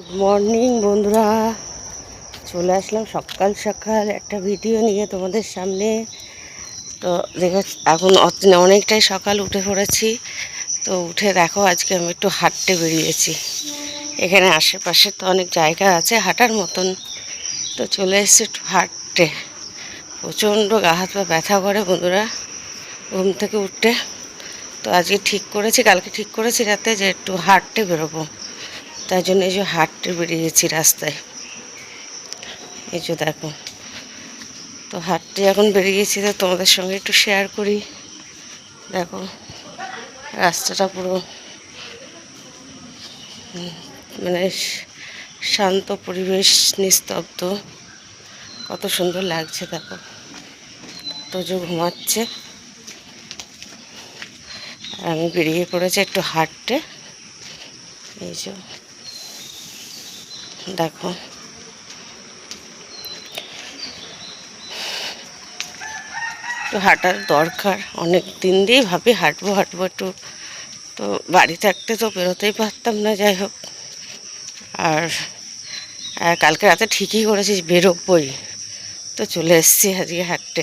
Good morning বন্ধুরা, চলে আসলাম সকাল সকাল একটা ভিডিও নিয়ে তোমাদের সামনে। তো দেখো এখন অনেকটাই সকাল উঠে পড়েছি। তো উঠে দেখো আজকে আমি একটু হাঁটতে বেরিয়েছি। এখানে আশেপাশে তো অনেক জায়গা আছে হাঁটার মতন, তো চলে এসেছি একটু হাঁটতে। প্রচণ্ড গা হাত পা ব্যথা করে বন্ধুরা ঘুম থেকে উঠতে। তো আজকে ঠিক করেছি, কালকে ঠিক করেছি রাতে যে একটু হাঁটতে বেরোবো। তাই জন্য এই যে হাঁটতে বেরিয়েছি রাস্তায়। এই যে দেখো, তো হাঁটতে এখন বেরিয়েছি, তো তোমাদের সঙ্গে একটু শেয়ার করি। দেখো রাস্তাটা পুরো মানে শান্ত পরিবেশ, নিস্তব্ধ, কত সুন্দর লাগছে। দেখো তো যে ঘুমাচ্ছে আর আমি বেরিয়ে পড়েছি একটু হাঁটতে। এই যে দেখো একটু হাঁটার দরকার, অনেক দিন দিয়েই ভাবি হাঁটবো হাঁটবো একটু। তো বাড়ি থাকতে তো বেরোতেই পারতাম না, যাই হোক। আর কালকে রাতে ঠিকই করেছি বেরোবই, তো চলে এসেছি আজকে হাঁটতে।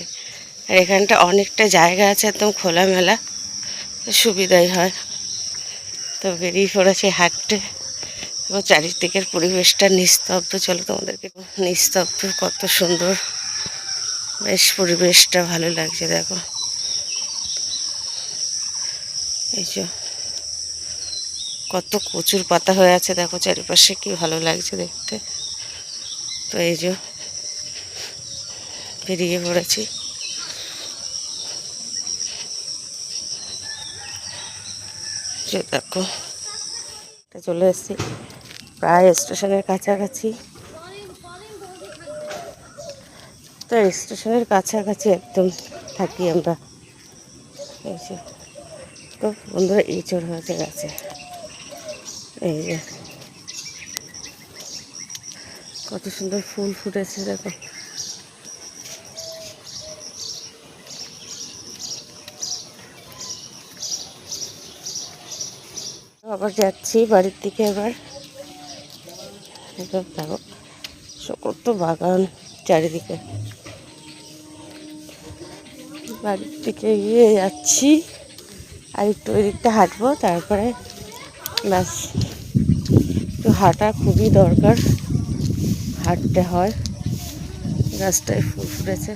আর এখানটা অনেকটা জায়গা আছে, একদম খোলামেলা, সুবিধাই হয়। তো বেরিয়ে পড়েছি হাঁটতে এবং চারিদিকের পরিবেশটা নিস্তব্ধ। চলো তোমাদেরকে, নিস্তব্ধ কত সুন্দর, বেশ পরিবেশটা ভালো লাগছে। দেখো এই যে কত কচুর পাতা হয়ে আছে, দেখো চারিপাশে কি ভালো লাগছে দেখতে। তো এই যে বেরিয়ে পড়েছি। যে দেখো চলে এসেছি প্রায় স্টেশনের কাছাকাছি। তো স্টেশনের কাছাকাছি একদম থাকি আমরা। এই যে তো বন্ধুরা ইঁচড় হয়েছে গাছে, এই যে কত সুন্দর ফুল ফুটেছে। দেখো আবার যাচ্ছি বাড়ির দিকে। এবার দেখো কত বাগান চারিদিকে, বাড়ির দিকে গিয়ে যাচ্ছি। আর একটু ওই দিকটা হাঁটবো, তারপরে ব্যাস। একটু হাঁটা খুবই দরকার, হাঁটতে হয়। গাছটায় ফুল ফুটেছে,